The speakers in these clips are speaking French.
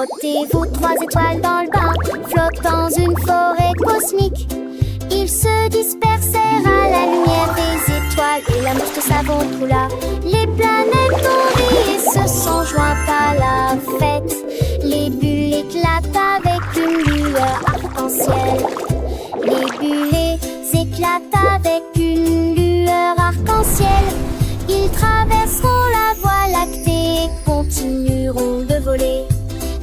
Frottez-vous 3 étoiles dans le bain, flottent dans une forêt cosmique. Ils se dispersèrent à la lumière des étoiles et la mousse de savon coula. Les planètes ont ri et se sont jointes à la fête. Les bulles éclatent avec une lueur arc-en-ciel. Les bulles éclatent avec une lueur arc-en-ciel. Ils traverseront la voie lactée et continueront de voler.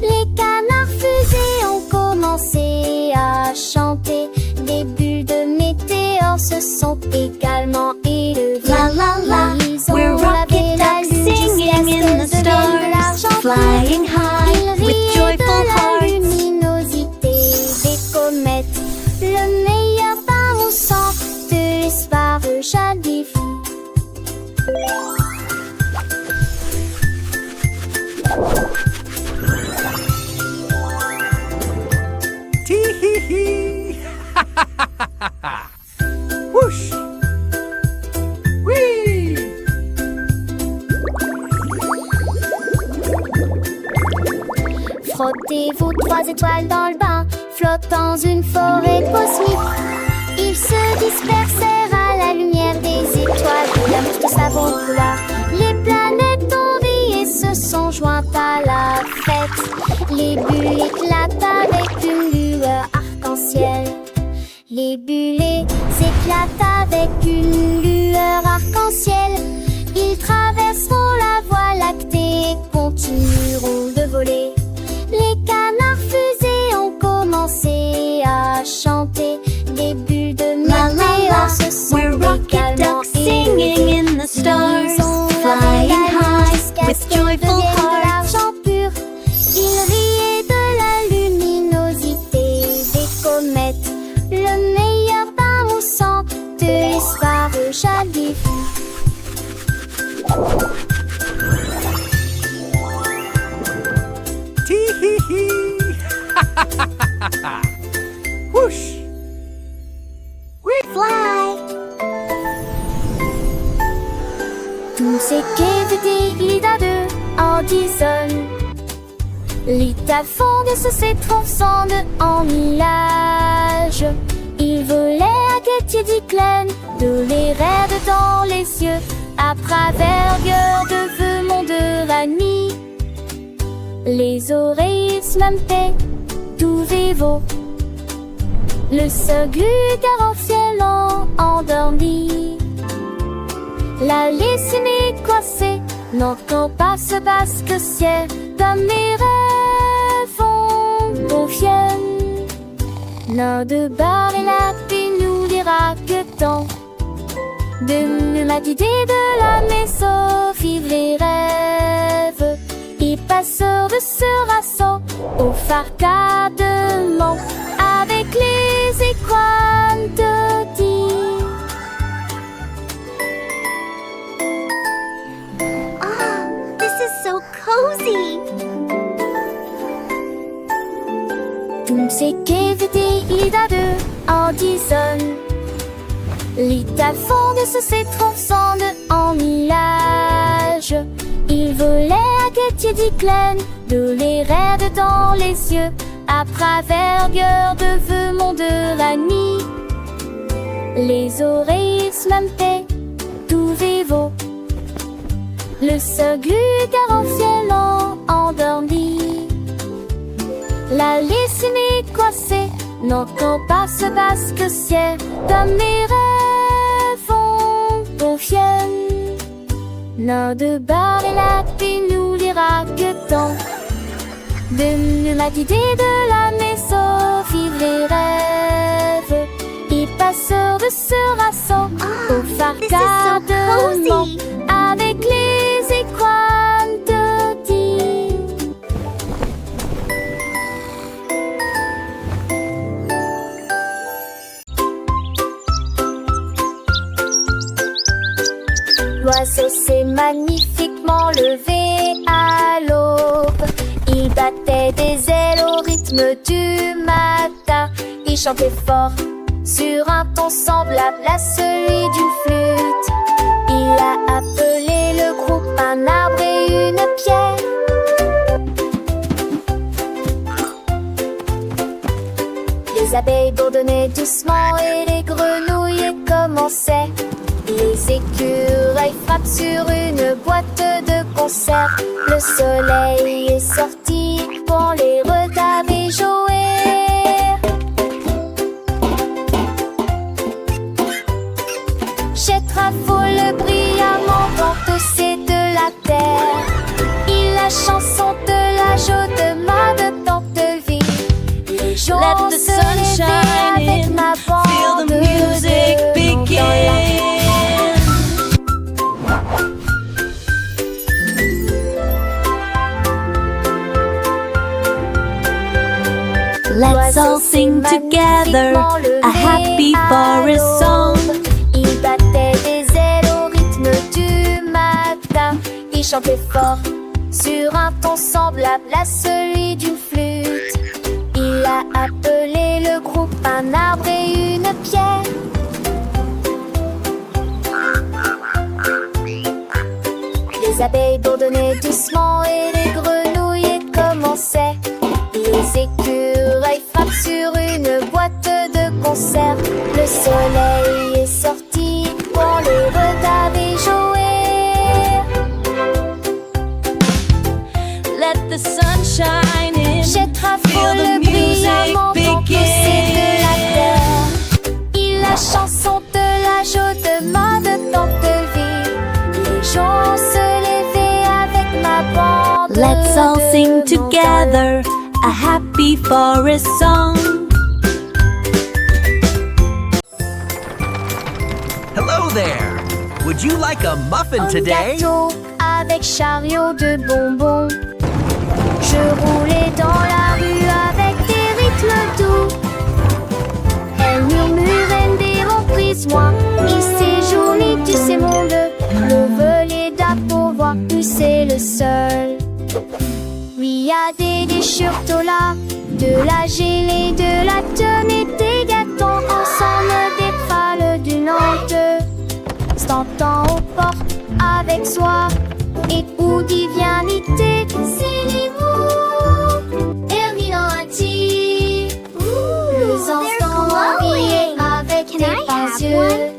Les canards fusées ont commencé à chanter. Des bulles de météores se sont également élevées. La la la, we're rocket ducks singing in the stars, flying high with joyful hearts. Luminosité des comètes, le meilleur bain au sang de l'espoir jadis fou. Ti-hi-hi! Whoosh! Whee! Frottez-vous 3 étoiles dans le bain, flottent dans une forêt cosmique. Ils se dispersèrent à la lumière des étoiles et la mousse de savon coula. Les planètes ont ri et se sont jointes à la fête. Les bulles éclatent avec une lueur arc-en-ciel. Les bulles éclatent avec une lueur arc-en-ciel. Ils traverseront la voie lactée et continueront de voler. Les canards fusées ont commencé à chanter. Des bulles de météores se sont We're rocket également ducks singing in the stars, flying high with joyful hearts. L'argent pur, ils riaient de la luminosité des comètes, le meilleur bain au sang de l'espoir jadis fou. Ti-hi-hi! Whoosh! Fly! Tumsekevete glidade Addison. L'État fonde se transcende en millage. Il volait à Gethye-Diclen, de les raides dans les cieux, à travers de feu monde de la nuit. Les oreilles smampées, tout vivo. Le seul glugar en ciel endormi. La lysine coincée n'entend pas ce basque ciel. Dans mes rêves on confienne. L'un de bar et la paix nous dira que tant de la d'idée de la maison vivent les rêves. Et passeurs de ce rassaut au farcadement avec les écoines de dire. Oh, this is so cozy! Tumsekevete glidade Addison. L'État fonde se transcende en millage. Il volait à Gethye-Diclen, de les raides dans les cieux, à travers de feu monde de la nuit. Les oreilles smampées, tout vivo. Le seul glugar en ciel endormi. La lysine coincée n'entend pas ce basque ciel. Dans mes rêves on confienne. L'un de bar et la paix nous dira que tant de la d'idée de la maison vivent les rêves. Et passeurs de ce rassaut au farcadement avec les écoines de dire. L'oiseau s'est magnifiquement levé à l'aube. Il battait des ailes au rythme du matin. Il chantait fort sur un ton semblable à celui d'une flûte. Il a appelé le groupe un arbre et une pierre. Les abeilles bourdonnaient doucement et les grenouilles commençaient. Les écureuils frappent sur une boîte de conserve. Le soleil est sorti pour les retarder jouer. Chet raffole brillamment dans c'est de la terre. Il la chanson de la joute de tant de vie. Les jours Let the se sun lever shine avec in. ma Feel bande the music de monde dans la begin. Let's all sing together a happy forest song. Il battait des ailes au rythme du matin. Il chantait fort sur un ton semblable à celui d'une flûte. Il a appelé le groupe un arbre et une pierre. Les abeilles bourdonnaient doucement et les grenouilles commençaient. Les écureuils frappent sur une boîte de conserve. Le soleil est sorti pour les retarder jouer. Let the sun shine in. Chet Feel raffole the music brillamment dans c'est de la begin. terre. Il la chanson de la joute de tant de vie. Les gens se levaient avec ma bande. Let's all de sing monde. together a happy forest song. Hello there. Would you like a muffin Un today? gâteau avec chariot de bonbons. Je roulais dans la rue avec des rythmes doux. Elle murmurait des reprises, moi. Il séjournait, tu sais, mon deux. Le volet d'appauvoir, tu sais, le seul. Oui, y a des déchirures là, de la gelée, de la tonne et des gâteaux ensemble, des pâles d'une honte. S'entend aux portes avec soi et où divinité, c'est les mots. Herminati, le enfants habillés avec des pinces yeux.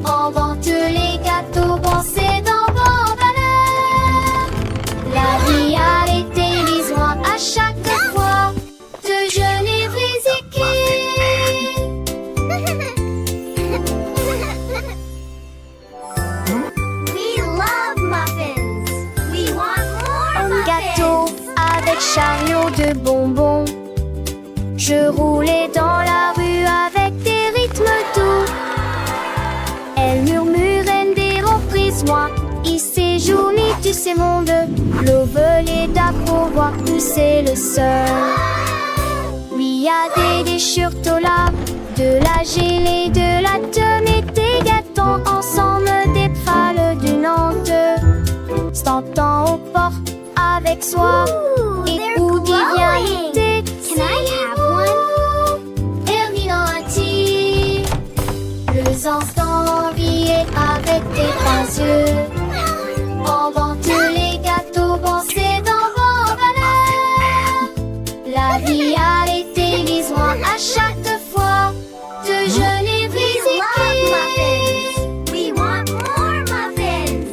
Invente les gâteaux, pensez dans vos valeurs. La vie a été lisoire à chaque fois de jeûner We love muffins. We want more Un gâteau avec chariot de bonbons. Je roulais dans la rue avec des rythmes doux. Elle murmurait des reprises, moi. Il séjournait, tu sais, mon deux. L'eau volée d'appauvoir, tu sais, le seul. Oui, y a des déchirures là, de la gelée, de la tonne et des gâteaux ensemble, des pâles d'une honte. S'entend aux portes avec soi et où divinité. Can I have one? Herminati, le enfants riaient avec des pinces yeux. Invente les gâteaux, pensez dans vos valeurs. La vie a été lisoire à chaque fois de jeûner risqué. We want more muffins.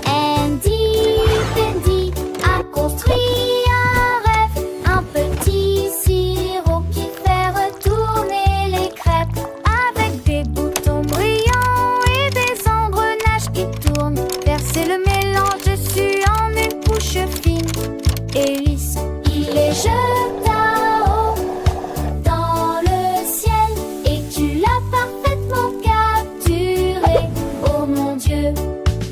Andy Bendy a construit un rêve, un petit sirop qui fait retourner les crêpes avec des boutons brillants et des engrenages qui tournent. Verser le mélange dessus en une couche fine et lisse. Il les jeta haut dans le ciel et tu l'as parfaitement capturé. Oh mon Dieu,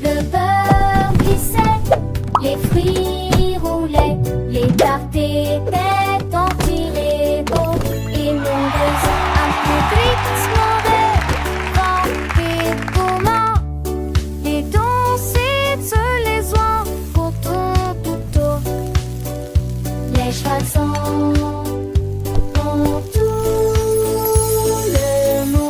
le beurre glissait, les fruits roulaient, les tartes étaient empilées beau et nombreuses. Un public soirée, rempli comment et danser les oies pour ton couteau. Les chansons dans tout le monde.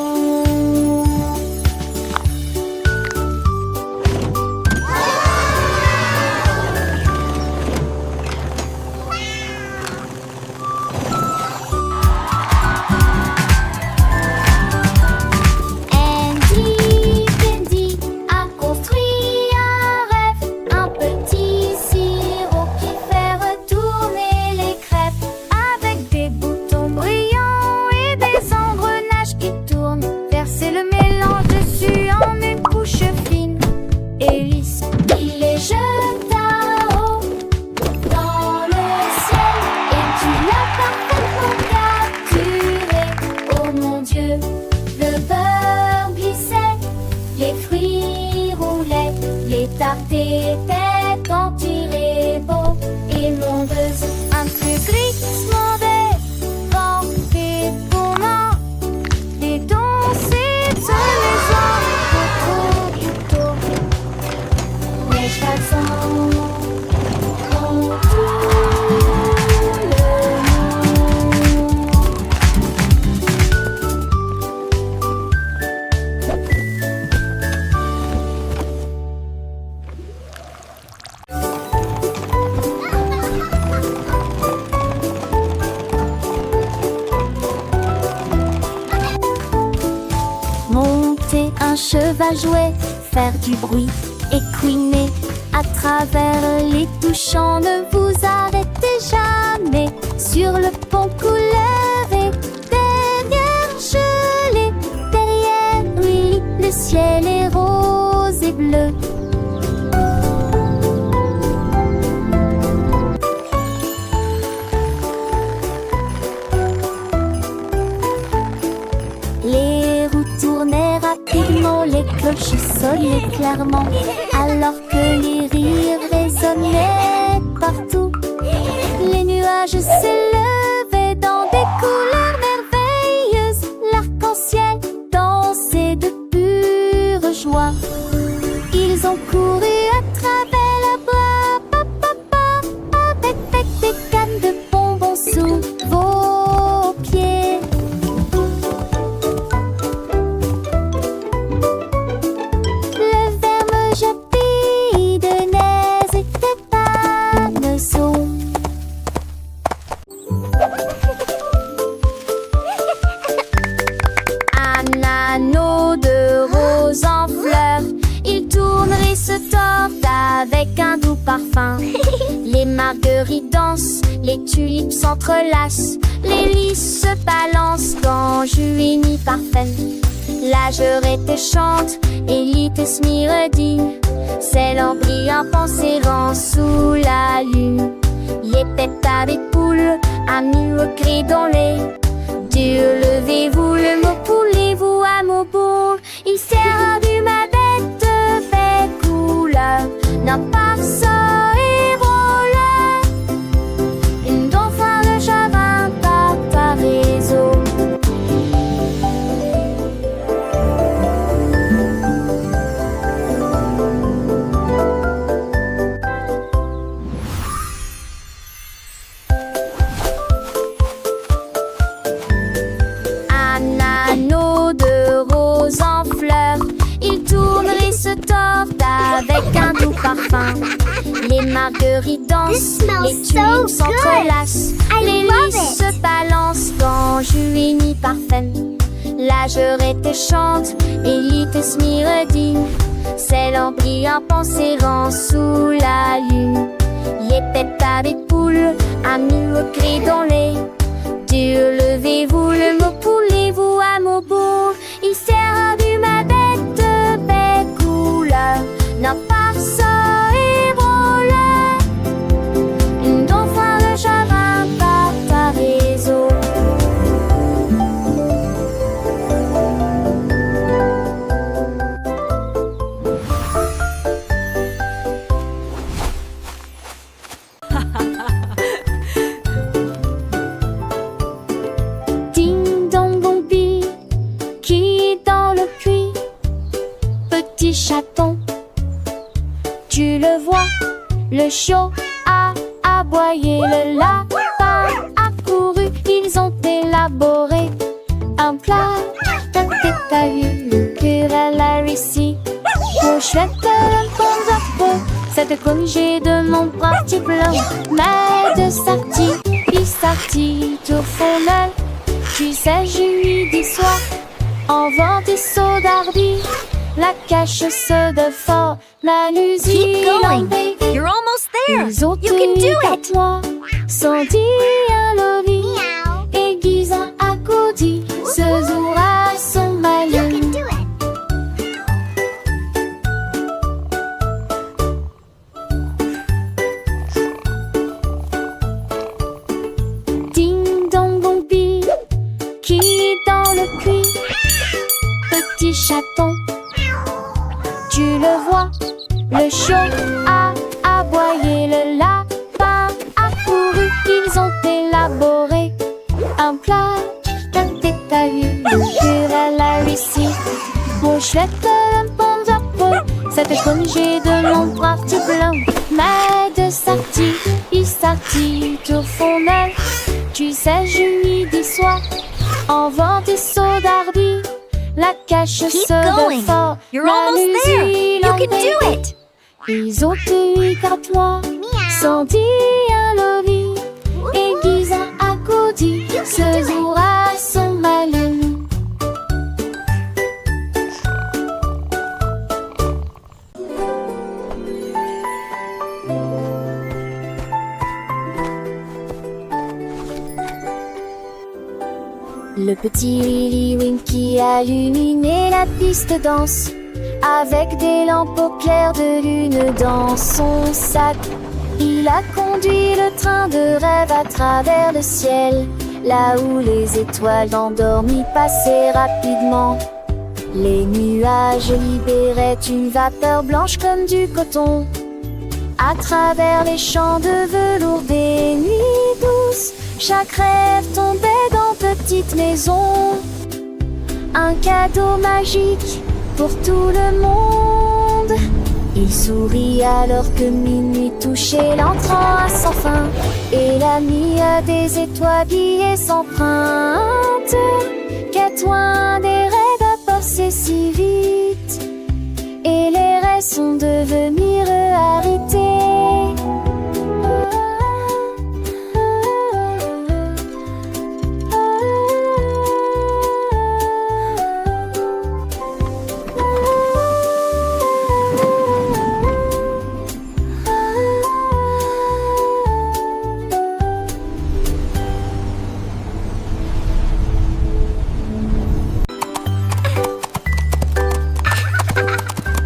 va jouer, faire du bruit et couiner. À travers les touchants, ne vous arrêtez jamais. Sur le pont couleur et derrière gelé, derrière lui, le ciel est rose et bleu. Les roues tournaient rapidement, les cloches sonnaient clairement, alors que les rires résonnaient partout. Les nuages s'élevaient dans des couleurs merveilleuses. L'arc-en-ciel dansait de pure joie. Ils ont couru à travers la bois, avec des cannes de bonbons sous vos pieds. Le verme jappé de neige était paneau. Un anneau de rose en fleurs, il tourne et se tord avec un doux parfum. Les marguerites dansent, les tulipes s'entrelacent, les lys se balancent dans jus ni parfum. La jurette chante et l'itis miredine, c'est l'embry en pensérant sous la lune. Les pétards des poules, amis au cri dans les Dieu, levez-vous, le mot poulez-vous à mon boule. Il sert du ma bête de fait couleur, n'a pas ça et voleur. Une dauphin de chagrin par ta réseau. Un anneau de rose en fleurs, il tourne et se tord avec un doux parfum. Les marguerites dansent, les tulipes s'entrelacent, les lys se balancent dans jus ni parfum. La jurette chante et l'itis miredine, c'est l'embry en pensérant sous la lune. Les pétards des poules, amis au cri dans les Dieu, levez-vous, le mot poulez-vous à mon bout. Il sert du ma bête de belle couleur, n'a pas ça et voleur. Une dauphin de chagrin par ta réseau. Ding dong bombi, qui est dans le puits? Petit chaton, tu le vois, le chiot a aboyé, le lapin a couru. Ils ont élaboré un plat, t'as vu le cœur à la réussi. Pour chouette le bon zappo, cette congé de mon petit blanc. Mais de sortie, il sortit tout fondel. Tu sais, je lui dis soir, en vent des sauts d'ardi, la cache se de fort, la Keep going. You're almost there. You can do it. Sans dire le lit, aiguisant à côté, ce jour à son malin. Ding dong bombi, qui est dans le puits? Petit chaton, tu le vois, le chiot a aboyé, le lapin a couru. Ils ont élaboré un plat, t'as vu le cœur à la réussi. Mon chouette le bon zappo, cette congé de mon petit blanc. Mais de sortie, il sortit tout fondel. Tu sais, je lui dis soir, en vent des sauts d'ardi, la cache Keep se de going. fort, You're la almost there. musique You can l'embête. do it. Ils ont eu quatre mois, sans dire le lit, aiguisant à côté, ce jour à son malin. Le petit Lily Winky a illuminé la piste danse avec des lampes au clair de lune dans son sac. Il a conduit le train de rêve à travers le ciel, là où les étoiles endormies passaient rapidement. Les nuages libéraient une vapeur blanche comme du coton. À travers les champs de velours des nuits douces, chaque rêve tombait dans petite maison. Un cadeau magique pour tout le monde. Il sourit alors que minuit touchait l'entrant à sans fin, et la nuit a des étoiles billets s'empruntent. Quête loin des rêves à passer si vite, et les rêves sont devenus réalité.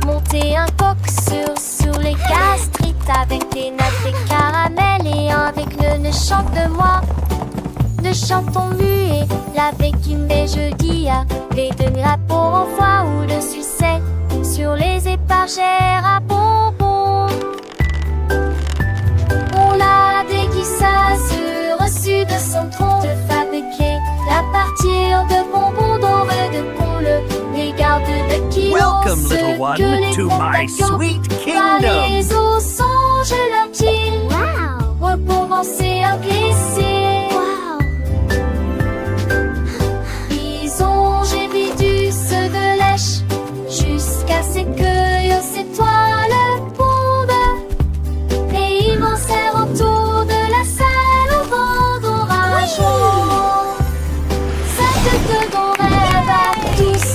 Monter un coq sur les gastrites avec des nattes et caramel, et avec le ne chante de moi. Ne chantons muet, la vécume des jeudis, les demi-rapports en foie ou le succès sur les épargères à bonbons. On l'a déguisé reçu de son tronc, de fabriquer à partir de bonbons dorés de pôle, les gardes de kilos. Welcome, little one, to my sweet kingdom. Les eaux songent leur île, recommencer à glisser. Ils ont gévidus de lèche jusqu'à ce que aux étoiles pondent, et ils m'enserrent autour de la salle au vent d'orage. Cette dont rêve à tous.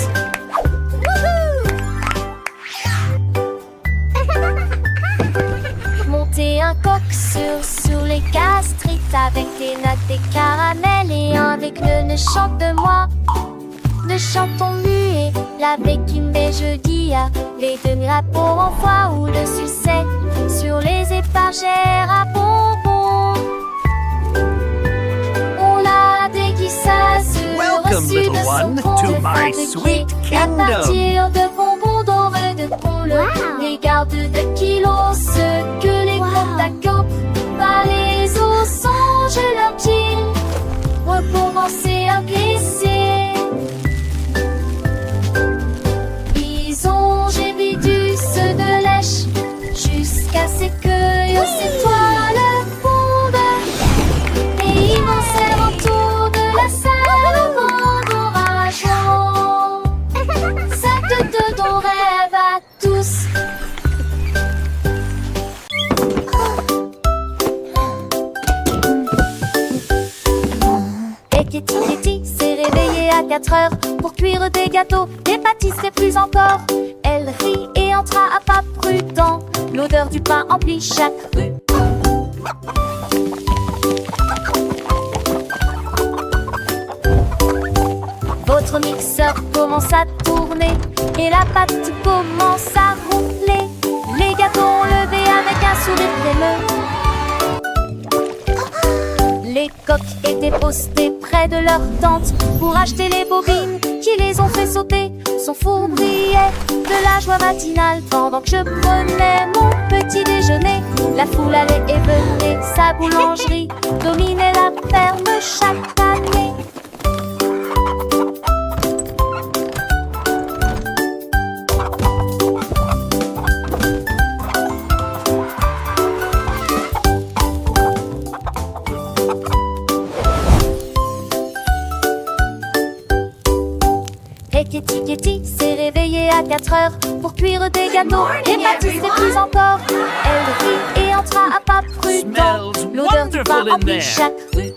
Monter un coq sur les gastrites avec des nattes et caramel, et avec le ne chante de moi. Ne chantons muet, la vécume des jeudis, les demi-rapports en foie ou le succès sur les épargères à bonbons. On l'a déguisé Welcome, reçu little de son one, tronc, to de my fabriquer sweet à kingdom. partir de bonbons dorés de pôle, les gardes de kilos, ceux que les contacts par les eaux songent leur île, recommencer à glisser. Ils ont gévidus de lèche jusqu'à ce que aux étoiles pondent, et ils m'enserrent autour de la salle au vent d'orage. Cette de dont rêve à tous. Et Kitty s'est réveillée à 4 heures pour cuire des gâteaux, des pâtisseries plus encore. Elle rit et entra à pas prudent, l'odeur du pain emplit chaque rue. Votre mixeur commence à tourner et la pâte commence à ronfler. Les gâteaux ont levé avec un sourire crémeux. Les coqs étaient postés près de leur tente pour acheter les bobines qui les ont fait sauter. Son four brillait de la joie matinale pendant que je prenais mon petit déjeuner. La foule allait et venait, sa boulangerie dominait la ferme chaque année. Et Kitty s'est réveillée à 4 heures pour cuire des gâteaux, des pâtisseries plus encore. Elle rit et entra à pas prudent, Smells l'odeur du pain wonderful in emplit there. chaque rue.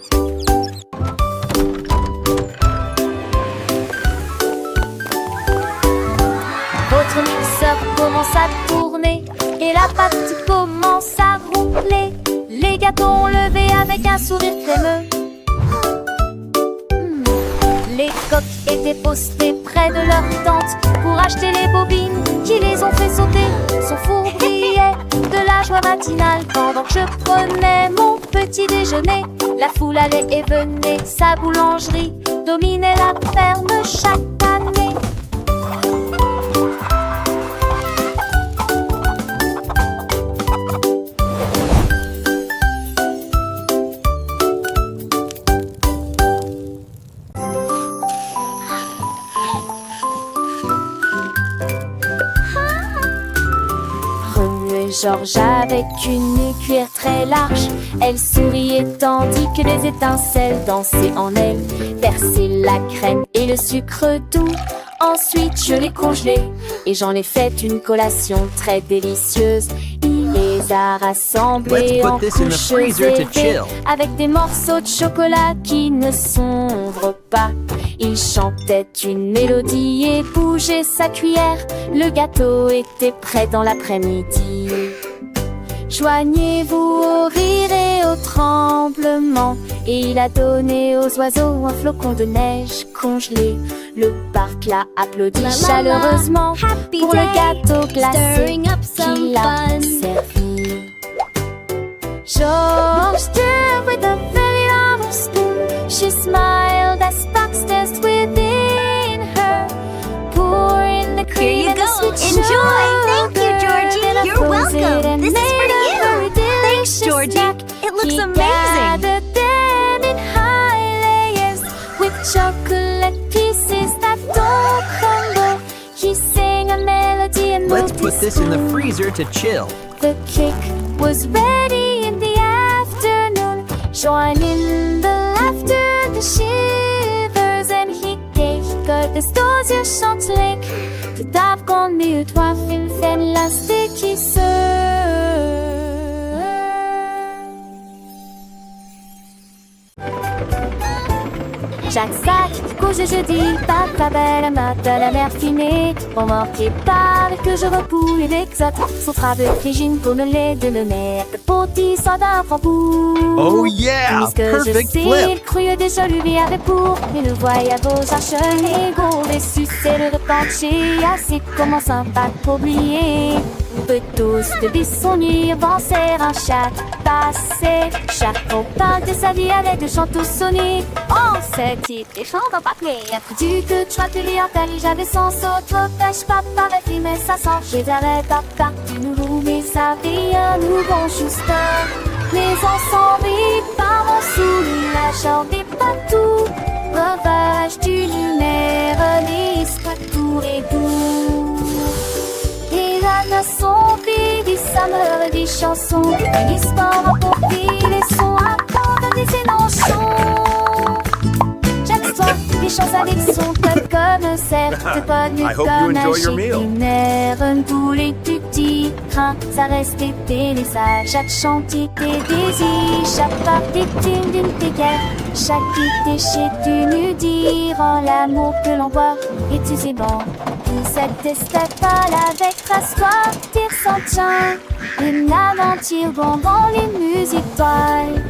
Votre mixeur commence à tourner et la pâte commence à ronfler. Les gâteaux ont levé avec un sourire crémeux. coques étaient postées près de leur tente pour acheter les bobines qui les ont fait sauter. Son four brillait de la joie matinale pendant que je prenais mon petit déjeuner. La foule allait et venait, sa boulangerie dominait la ferme chaque année. Georges avec une cuillère très large, elle souriait tandis que les étincelles dansaient en elle. Versé la crème et le sucre doux, ensuite je l'ai congelé et j'en ai fait une collation très délicieuse. Il les a rassemblés en couches élevées avec des morceaux de chocolat qui ne s'ouvrent pas. Il chantait une mélodie et bougeait sa cuillère. Le gâteau était prêt dans l'après-midi. Joignez-vous au rire et au tremblement. Et il a donné aux oiseaux un flocon de neige congelé. Le parc l'a applaudi chaleureusement pour le gâteau glacé qu'il a servi. George stirred with a very long spoon. She smiled as sparks danced within her. Pouring the cream and the sweet Enjoy. sugar. Thank you, Georgie. You're welcome. This is for you. Thanks, Georgie. It looks amazing. Gathered them in high layers with chocolate pieces that don't crumble. He sang a melody and Let's moved put his this in the spoon. freezer to chill. The cake was ready in the afternoon. Join in the laughter, the shivers, and he gave the stars your chanteling. The dark on me, toi, film, fan, lastig, qui se. Chaque sac, couche jeudi, papa belle, matin la mer fumée, remorqué par que je repouille l'exote, son travail frigine pour le lait de me mettre, petit soda framboux. Oh yeah, Puisque je perfect sais, flip. le cru déjà lui avait pour, mais le voyage aux arches, et gros, les succès, le repencher, assez comment sympa oublier. On peut tous de son nuit, avancer un chat passé. Chacun parle de sa vie avec des chants tous sonnés. On se dit des chants dans papier. Du que tu as pu lire, j'avais sans saut, trop pêche, papa, ma fille, mais ça sent. Je dirais papa, tu nous roules, mais ça vie, nous bon juste. Mais ensemble, par mon sourire, j'en ai pas tout. Revage du lunaire, les tour et doux. Et la son vie, ça me des chansons. Une histoire à porter, les sons à prendre des énonctions. Chaque soir, des choses avec son cœur comme certes pas nu comme un chimère. Tous les petits trains, ça reste été les sages. Chaque chantier des désirs, chaque part victime d'une péquère. Chaque déchet d'une dirant l'amour que l'on voit. Et tu sais bon, tout cette escapade avec trace-toi, tire sans tien. Une aventure bonbon, les musiques toiles.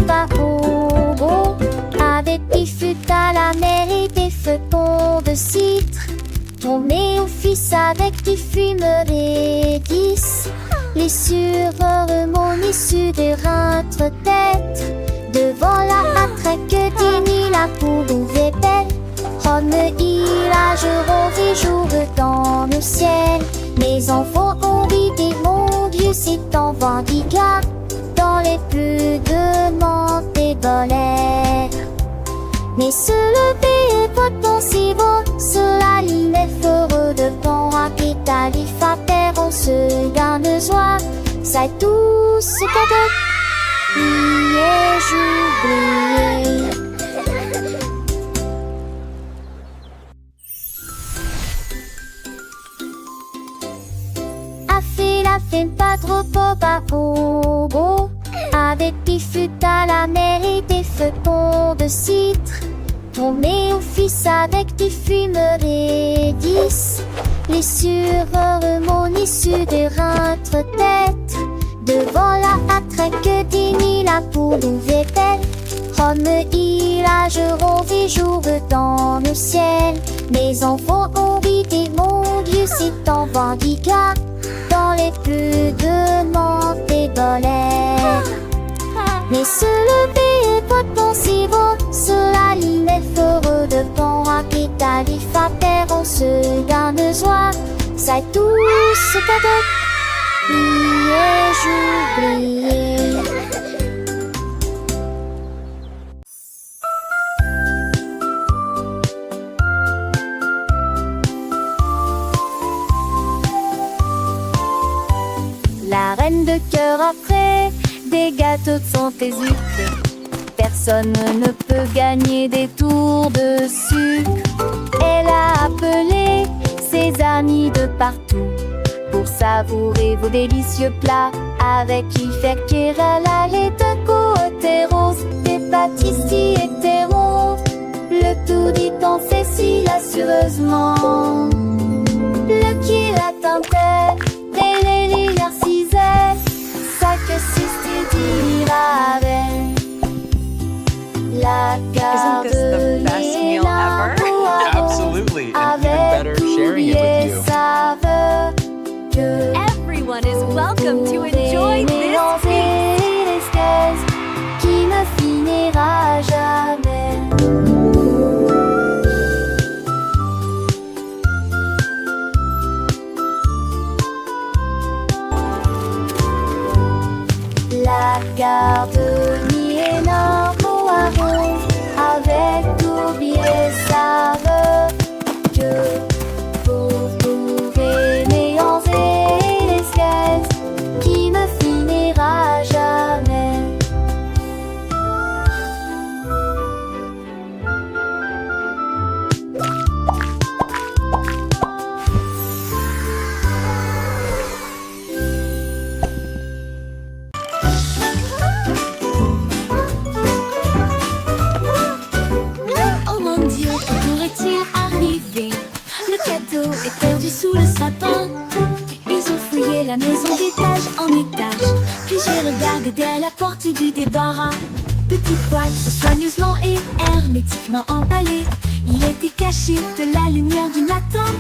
Pas trop beau, avec des fûts à la mer et des feuilletons de citre. Tourné au fils avec des fumeries 10. Les sureurs mon issue de rentre tête. Devant la matraque d'Émile, la poule ouvrait belle. Rome ilageront et jour dans le ciel. Les enfants ont vidé mon Dieu, c'est en Vendiga. Dans les plus de montes et l'air. Mais se lever est pourtant si beau. Cela ligne est heureux de bon rapide à l'iffater. On se garde joie. Ça tout ce cadeau. Priez, j'oublie. A fait pas trop beau. Avec des flûtes à la mer et des feuilletons de citre, on met au fils avec des fumeurs et 10. Les sureurs remontent issus de rentre tête. Devant la attraque des nuits, la poule répète. Rome ilageront des jours dans le ciel. Les enfants ont vidé mon Dieu, c'est en Vendica, dans les plus de monts des bolets. Mais se lever et pas penser bon, sur la ligne est heureux de bon à pétalif à terre, on se donne joie. C'est tout ce cadeau, j'oublié. La reine de cœur après des gâteaux de Saint-Exupéry. Personne ne peut gagner des tours de sucre. Elle a appelé ses amis de partout pour savourer vos délicieux plats. Avec Yves elle allait de côté rose, des pâtisseries hétéros. Le tout dit en Cécile assureusement. Le qui l'attendait, et les lits narcissaient. Ça que c'est dira avec la garde. Isn't this the best meal ever? Absolutely, and even better sharing it with you. Everyone is welcome to enjoy this feast. Qui ne finira jamais. La garde ni énorme poireau, avec oublié saveur, que vous pouvez mélanger les sketchs, qui ne finira jamais. Oh mon Dieu, que pourrait-il arriver? Le cadeau est perdu sous le sapin. Ils ont fouillé la maison d'étage en étage. Puis j'ai regardé dès la porte du débarras. Petite boîte soigneusement et hermétiquement emballée. Il était caché de la lumière du matin.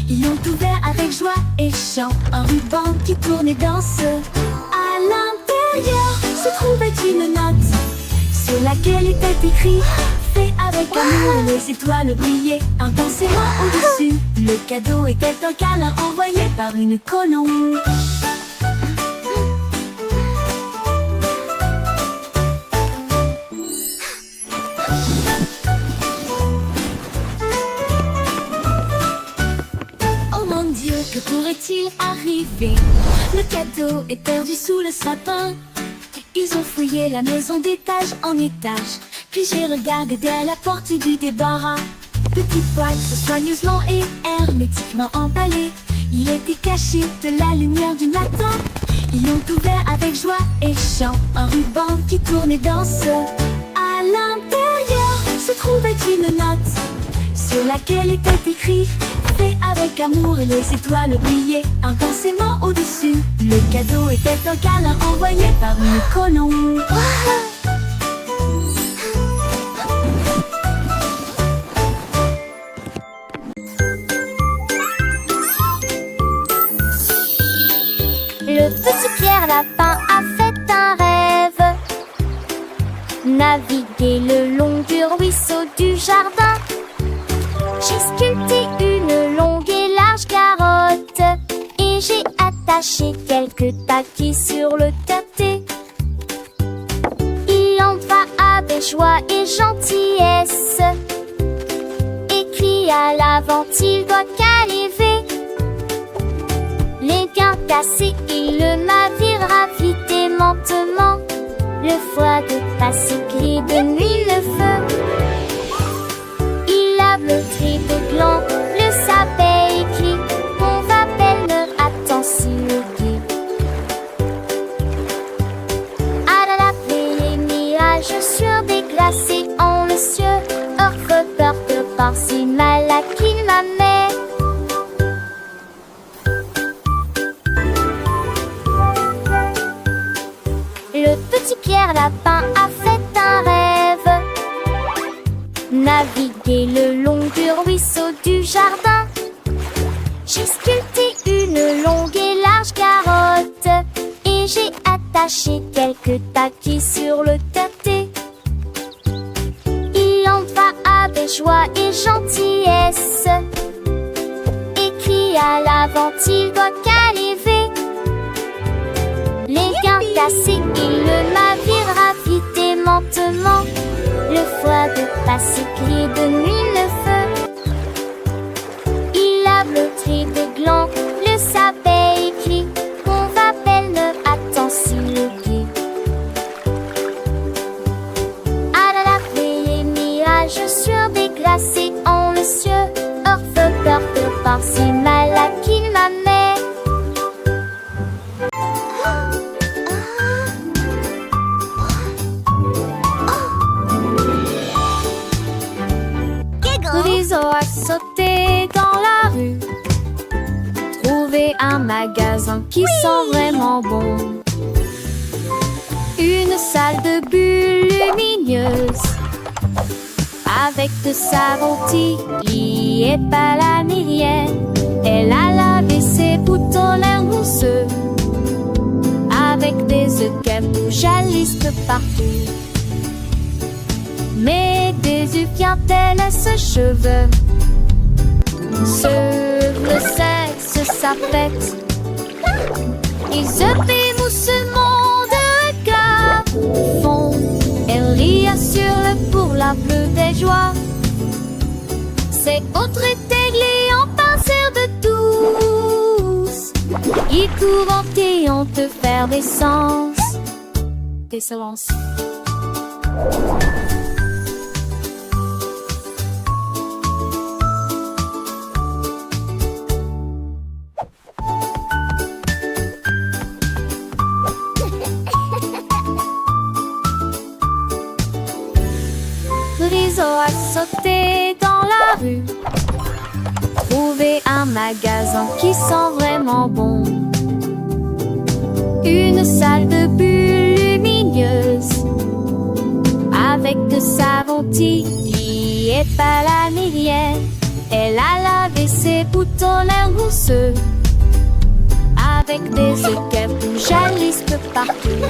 Ils l'ont ouvert avec joie et chant. Un ruban qui tournait dans ce. À l'intérieur se trouvait une note sur laquelle était écrit: fait avec amour, les étoiles brillaient intensément au-dessus. Le cadeau était un câlin envoyé par une colombe. Oh mon Dieu, que pourrait-il arriver? Le cadeau est perdu sous le sapin. Ils ont fouillé la maison d'étage en étage. Puis j'ai regardé dès la porte du débarras. Petite boîte soigneusement et hermétiquement emballée. Il était caché de la lumière du matin. Ils l'ont ouvert avec joie et chant. Un ruban qui tournait dans ce. À l'intérieur se trouvait une note sur laquelle était écrit: fait avec amour et les étoiles brillaient intensément au-dessus. Le cadeau était un câlin envoyé par une colombe. Le petit Pierre Lapin a fait un rêve: naviguer le long du ruisseau du jardin. J'ai sculpté une longue et large carotte, et j'ai attaché quelques taquets sur le côté. Il en va avec joie et gentillesse, écrit à l'avant, il doit qu'arriver. Les gains cassés, il le navire vite et lentement. Le foie de passe gris de nuit le feu. Il lave le tri de gland, le sapin écrit: on va belle, attends s'il le dit. Ah là là, père lapin a fait un rêve. Naviguer le long du ruisseau du jardin. J'ai sculpté une longue et large carotte et j'ai attaché quelques taquis sur le tâté. Il en va avec joie et gentillesse et crie à l'avant, il doit caliver. Les gains cassés, il le navire vite et lentement. Le foie de passer crie de nuit le feu. Il lave le tri de gland, le sapin écrit. On va belle ne attend si le guet. À la veille mirage sur des glacés en le cieux. Orfebeur de par si mal à qui ma mère. Rizzo a sauté dans la rue, trouvé un magasin qui sent vraiment bon. Une salle de bulles lumineuses avec de savon Tilly et pas la mérienne. Elle a lavé ses boutons lin mousseux avec des œufs qu'elle bouge à liste partout. Mais désuffiant-elle ses cheveux. Sur le sexe, sa fête. Ils se moussement de regard fond. Elle rit assure-le pour la plus belle joie. C'est autre églé en pincère de douce. Ils courent et on te faire des sens. Des silences. Rizzo a sauté dans la rue, trouvé un magasin qui sent vraiment bon. Une salle de bulles lumineuses avec de savon Tilly et pas la mérienne. Elle a lavé ses boutons lin mousseux avec des œufs qu'elle bouge à liste partout.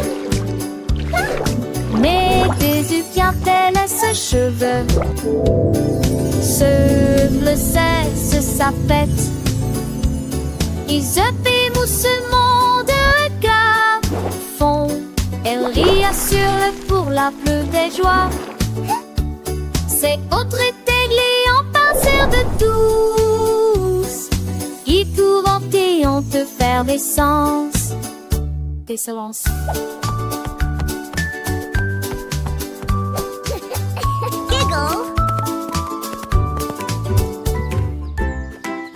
Mais désuffiant-elle ses cheveux. Sur le sexe, sa fête. Ils se moussement de regard fond. Elle rit assure-le pour la plus belle joie. C'est autre églé en pincère de douce. Ils courent et on te faire des sens. Des silences.